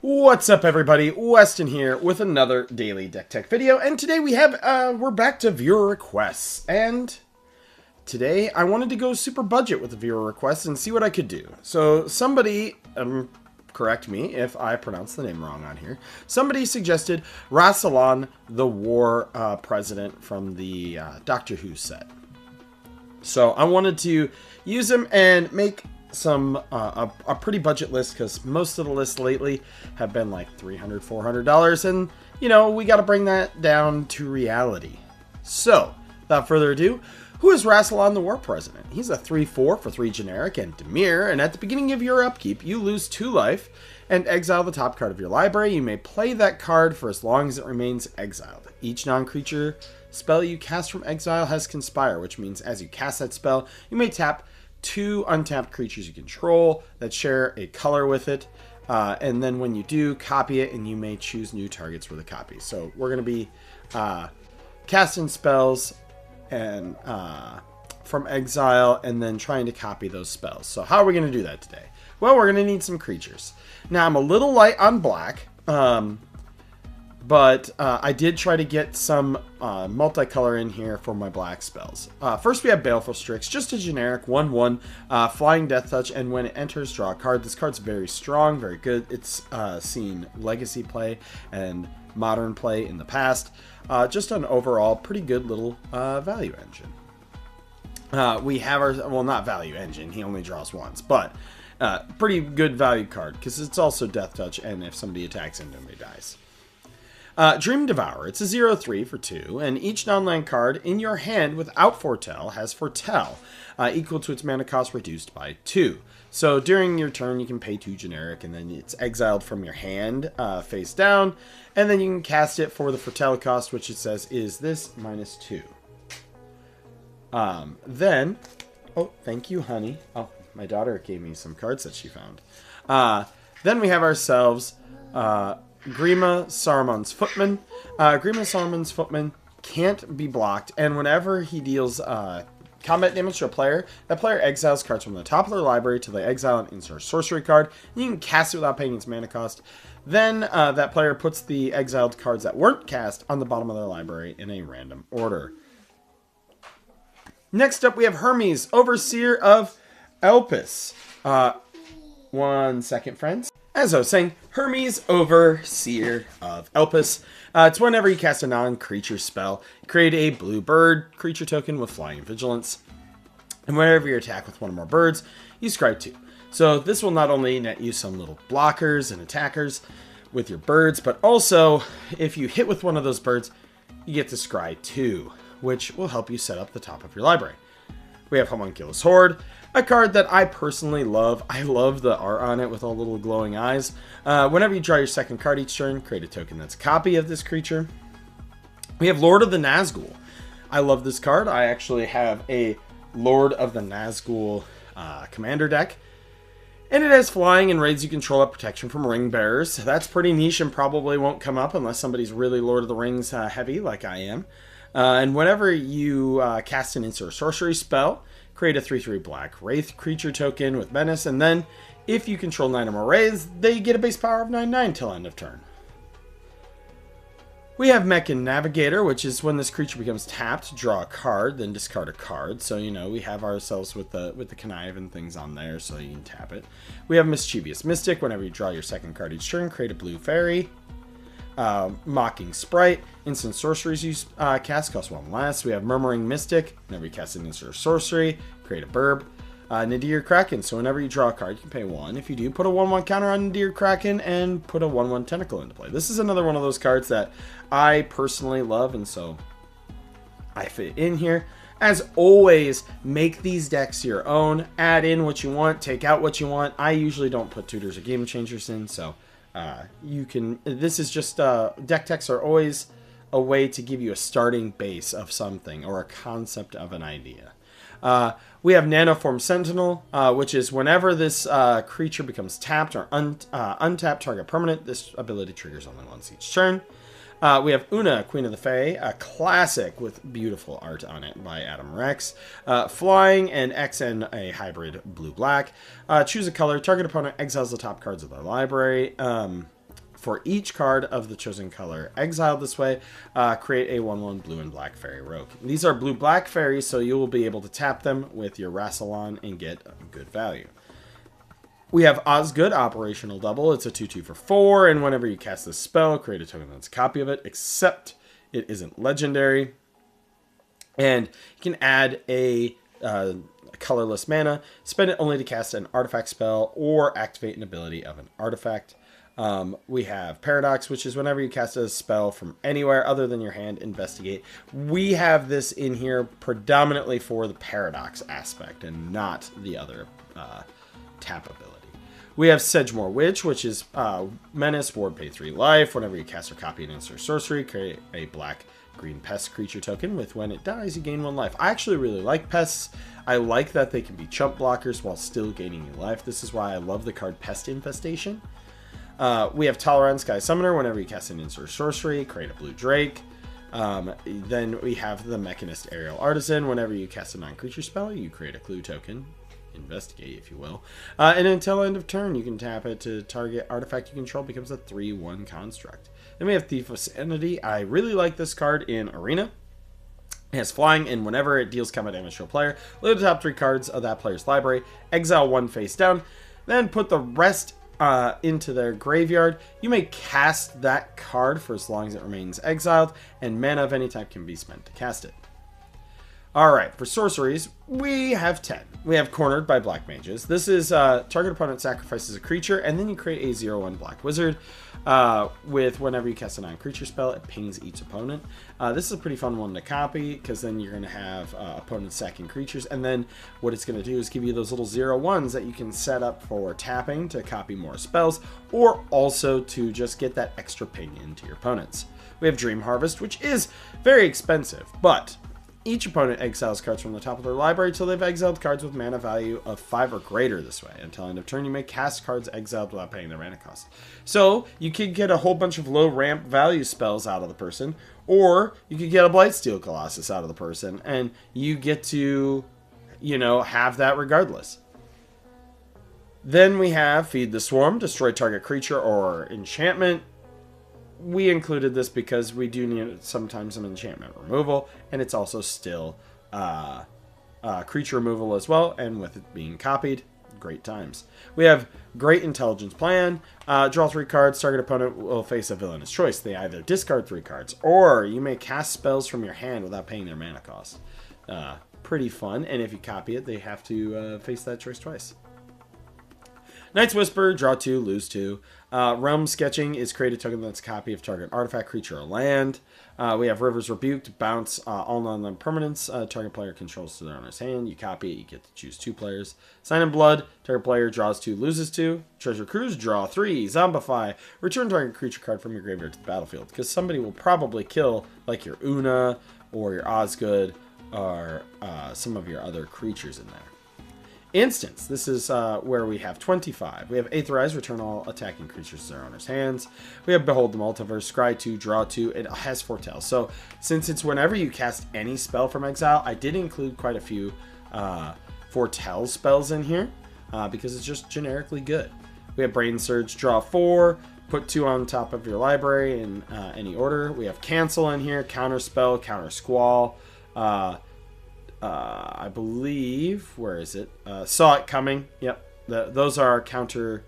What's up, everybody? Weston here with another daily deck tech video, and today we're back to viewer requests, and today I wanted to go super budget with the viewer requests and see what I could do. So somebody, correct me if I pronounce the name wrong on here, somebody suggested Rassilon, the war president from the Doctor Who set. So I wanted to use him and make some a pretty budget list, because most of the lists lately have been like $300, $400, and you know, we got to bring that down to reality. So without further ado, who is Rassilon, the war president? He's a 3/4 for 3 generic and Demir, and at the beginning of your upkeep you lose 2 life and exile the top card of your library. You may play that card for as long as it remains exiled. Each non-creature spell you cast from exile has Conspire, which means as you cast that spell you may tap 2 untapped creatures you control that share a color with it, and then when you do, copy it, and you may choose new targets for the copy. So we're going to be casting spells and from exile and then trying to copy those spells. So how are we going to do that today? Well, we're going to need some creatures. Now, I'm a little light on black, but I did try to get some multicolor in here for my black spells. First, we have Baleful Strix, just a generic 1/1 flying death touch, and when it enters, draw a card. This card's very strong, very good. It's seen legacy play and modern play in the past. Just an overall pretty good little value engine. We have our, well, not value engine, he only draws once, but pretty good value card, because it's also death touch, and if somebody attacks him, nobody dies. Dream Devourer. It's a 0/3 for 2, and each non-land card in your hand without Foretell has Foretell, equal to its mana cost reduced by 2. So during your turn, you can pay 2 generic, and then it's exiled from your hand face down, and then you can cast it for the Foretell cost, which it says is this -2. Then, oh, thank you, honey. Oh, my daughter gave me some cards that she found. Then we have ourselves Grima Saruman's Footman. Grima Saruman's Footman can't be blocked, and whenever he deals combat damage to a player, that player exiles cards from the top of their library till they exile an instant sorcery card. You can cast it without paying its mana cost. Then that player puts the exiled cards that weren't cast on the bottom of their library in a random order. Next up, we have Hermes, Overseer of Elpis. One second, friends. As I was saying, Hermes, Overseer of Elpis. It's whenever you cast a non-creature spell, create a blue bird creature token with flying and vigilance. And whenever you attack with one or more birds, you scry 2. So this will not only net you some little blockers and attackers with your birds, but also if you hit with one of those birds, you get to scry 2, which will help you set up the top of your library. We have Homunculus Horde, a card that I personally love. I love the art on it with all little glowing eyes. Whenever you draw your second card each turn, create a token that's a copy of this creature. We have Lord of the Nazgul. I love this card. I actually have a Lord of the Nazgul commander deck. And it has flying and raids you control up protection from ring bearers. That's pretty niche and probably won't come up unless somebody's really Lord of the Rings heavy like I am. And whenever you cast an instant sorcery spell, create a 3/3 black wraith creature token with menace, and then if you control 9 or more wraiths, they get a base power of 9/9 till end of turn. We have Mechan Navigator, which is when this creature becomes tapped, draw a card, then discard a card. So, you know, we have ourselves with the connive and things on there, so you can tap it. We have Mischievous Mystic. Whenever you draw your second card each turn, create a blue fairy. Mocking Sprite. Instant sorceries you cast cost 1 less. We have Murmuring Mystic. Whenever you cast an instant sorcery, create a burb. Nadir Kraken. So whenever you draw a card, you can pay 1. If you do, put a 1/1 counter on Nadir Kraken and put a 1/1 tentacle into play. This is another one of those cards that I personally love, and so I fit in here. As always, make these decks your own. Add in what you want, take out what you want. I usually don't put tutors or game changers in, so you can, this is just, deck techs are always a way to give you a starting base of something or a concept of an idea. We have Nanoform Sentinel, which is whenever this creature becomes tapped or untapped target permanent, this ability triggers only once each turn. We have Una, Queen of the Fae, a classic with beautiful art on it by Adam Rex. Flying and XN, a hybrid blue-black. Choose a color. Target opponent exiles the top cards of their library. For each card of the chosen color exiled this way, create a 1/1 blue and black fairy rogue. These are blue-black fairies, so you will be able to tap them with your Rassilon and get good value. We have Osgood, Operational Double. It's a 2/2 for 4, and whenever you cast this spell, create a token that's a copy of it, except it isn't legendary. And you can add a colorless mana, spend it only to cast an artifact spell or activate an ability of an artifact. We have Paradox, which is whenever you cast a spell from anywhere other than your hand, investigate. We have this in here predominantly for the Paradox aspect and not the other tap ability. We have Sedgemoor Witch, which is Menace, Ward, pay 3 life. Whenever you cast or copy an instant sorcery, create a black-green pest creature token with when it dies, you gain 1 life. I actually really like pests. I like that they can be chump blockers while still gaining you life. This is why I love the card Pest Infestation. We have Talaran, Sky Summoner. Whenever you cast an instant sorcery, create a blue drake. Then we have the Mechanist Aerial Artisan. Whenever you cast a non-creature spell, you create a clue token. Investigate, if you will. And until end of turn, you can tap it to target artifact you control, becomes a 3/1 construct. Then we have Thief of Sanity. I really like this card in Arena. It has flying, and whenever it deals combat damage to a player, load the top 3 cards of that player's library, exile 1 face down, then put the rest into their graveyard. You may cast that card for as long as it remains exiled, and mana of any type can be spent to cast it. Alright, for sorceries, we have 10. We have Cornered by Black Mages. This is target opponent sacrifices a creature, and then you create a 0/1 Black Wizard. With whenever you cast a non-creature spell, it pings each opponent. This is a pretty fun one to copy, because then you're going to have opponents sacking creatures, and then what it's going to do is give you those little 0/1s that you can set up for tapping to copy more spells, or also to just get that extra ping into your opponents. We have Dream Harvest, which is very expensive, but each opponent exiles cards from the top of their library till they've exiled cards with mana value of 5 or greater this way. Until end of turn, you may cast cards exiled without paying their mana cost. So, you could get a whole bunch of low ramp value spells out of the person, or you could get a Blightsteel Colossus out of the person, and you get to, you know, have that regardless. Then we have Feed the Swarm, destroy target creature or enchantment. We included this because we do need sometimes some enchantment removal, and it's also still creature removal as well, and with it being copied, great times. We have Great Intelligence Plan. Draw 3 cards. Target opponent will face a villainous choice. They either discard 3 cards, or you may cast spells from your hand without paying their mana cost. Pretty fun, and if you copy it, they have to face that choice twice. Knight's Whisper, draw 2, lose 2. Realm Sketching is create a token that's a copy of target artifact, creature, or land. We have River's Rebuked, bounce all non-land permanents. Target player controls to their owner's hand. You copy it, you get to choose 2 players. Sign in Blood, target player draws 2, loses 2. Treasure Cruise, draw 3. Zombify, return target creature card from your graveyard to the battlefield, because somebody will probably kill like your Una or your Osgood or some of your other creatures in there. Instance, this is where we have 25. We have Aetherize, return all attacking creatures to their owner's hands. We have Behold the Multiverse, scry 2, draw 2. It has Foretell. So since it's whenever you cast any spell from exile, I did include quite a few Foretell spells in here because it's just generically good. We have Brain Surge, draw 4, put 2 on top of your library in any order. We have Cancel in here, Counter Spell, Counter Squall. I believe, where is it? Saw It Coming. Yep. Those are our counter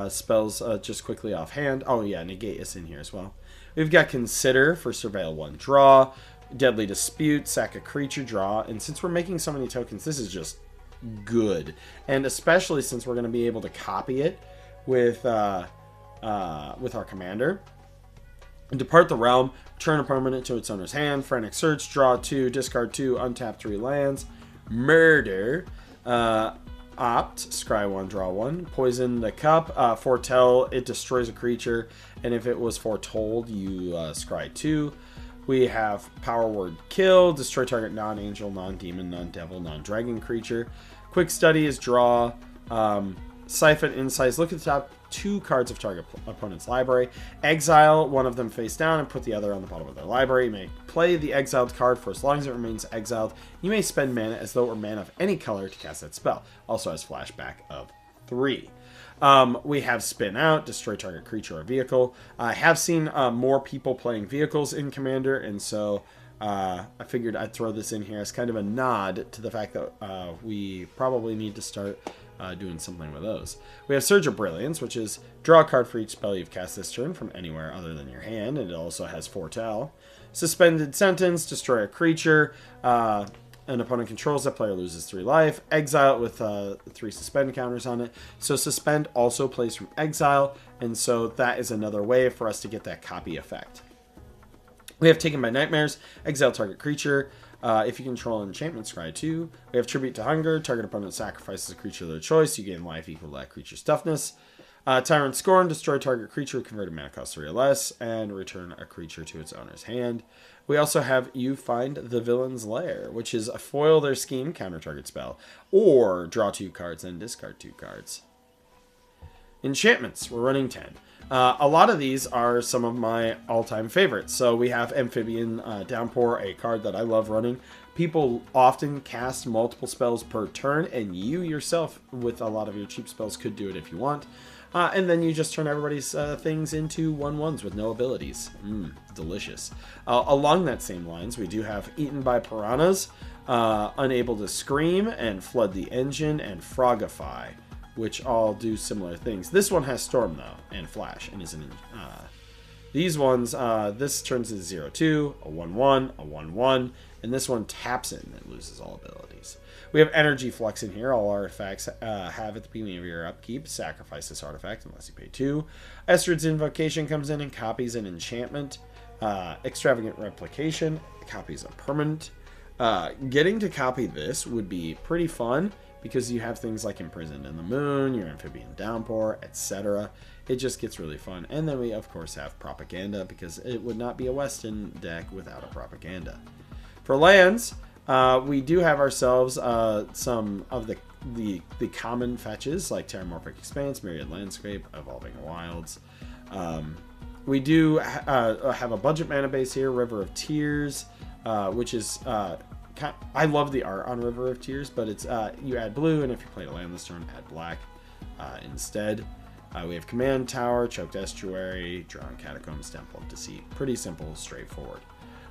spells just quickly offhand. Oh, yeah, Negate is in here as well. We've got Consider for Surveil 1, draw. Deadly Dispute, sack a creature, draw. And since we're making so many tokens, this is just good. And especially since we're going to be able to copy it with our commander. Depart the Realm, turn a permanent to its owner's hand. Frantic Search, draw 2, discard 2, untap 3 lands. Murder, Opt, scry 1, draw 1. Poison the Cup, Foretell, it destroys a creature, and if it was foretold, you scry 2. We have Power Word Kill, destroy target non-angel, non-demon, non-devil, non-dragon creature. Quick Study is draw. Siphon Insights, look at the top 2 cards of target opponent's library. Exile one of them face down and put the other on the bottom of their library. You may play the exiled card for as long as it remains exiled. You may spend mana as though it were mana of any color to cast that spell. Also has flashback of 3. We have Spin Out, destroy target creature or vehicle. I have seen more people playing vehicles in Commander, and so I figured I'd throw this in here as kind of a nod to the fact that we probably need to start doing something with those. We have Surge of Brilliance, which is draw a card for each spell you've cast this turn from anywhere other than your hand, and it also has Foretell. Suspended Sentence, destroy a creature. An opponent controls that player loses 3 life. Exile it with 3 suspend counters on it. So suspend also plays from exile, and so that is another way for us to get that copy effect. We have Taken by Nightmares, exile target creature. If you control an enchantment, scry 2. We have Tribute to Hunger, target opponent sacrifices a creature of their choice. You gain life equal to that creature's toughness. Tyrant Scorn, destroy target creature, convert a mana cost 3 or less, and return a creature to its owner's hand. We also have You Find the Villain's Lair, which is a foil their scheme, counter target spell, or draw 2 cards and discard 2 cards. Enchantments, we're running 10. A lot of these are some of my all-time favorites. So we have Amphibian Downpour, a card that I love running. People often cast multiple spells per turn, and you yourself, with a lot of your cheap spells, could do it if you want. And then you just turn everybody's things into 1/1s with no abilities. Delicious. Along that same lines, we do have Eaten by Piranhas, Unable to Scream, and Flood the Engine, and Frogify, which all do similar things. This one has Storm, though, and Flash, and isn't these ones, this turns into 0/2, a 1/1, a 1/1, and this one taps it and it loses all abilities. We have Energy Flux in here. All artifacts have at the beginning of your upkeep. Sacrifice this artifact unless you pay 2. Estrid's Invocation comes in and copies an enchantment. Extravagant Replication copies a permanent. Getting to copy this would be pretty fun because you have things like Imprisoned in the Moon, your Amphibian Downpour, etc. It just gets really fun. And then we, of course, have Propaganda because it would not be a Weston deck without a Propaganda. For lands, we do have ourselves some of the common fetches like Terramorphic Expanse, Myriad Landscape, Evolving Wilds. We do have a budget mana base here, River of Tears, which is I love the art on River of Tears, but it's you add blue, and if you play a land this turn, add black instead. We have Command Tower, Choked Estuary, Drawn Catacombs, Temple of Deceit. Pretty simple, straightforward.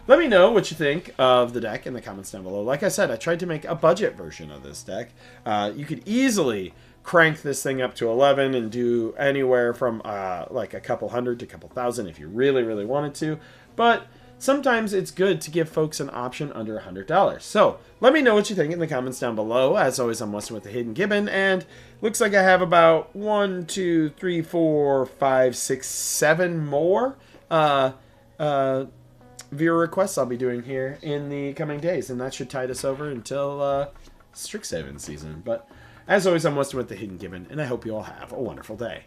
Let me know what you think of the deck in the comments down below. Like I said, I tried to make a budget version of this deck. You could easily crank this thing up to 11 and do anywhere from like a couple hundred to a couple thousand if you really, really wanted to. But sometimes it's good to give folks an option under $100. So let me know what you think in the comments down below. As always, I'm Weston with the Hidden Gibbon, and looks like I have about 1, 2, 3, 4, 5, 6, 7 more viewer requests I'll be doing here in the coming days, and that should tide us over until Strixhaven season. But as always, I'm Weston with the Hidden Gibbon, and I hope you all have a wonderful day.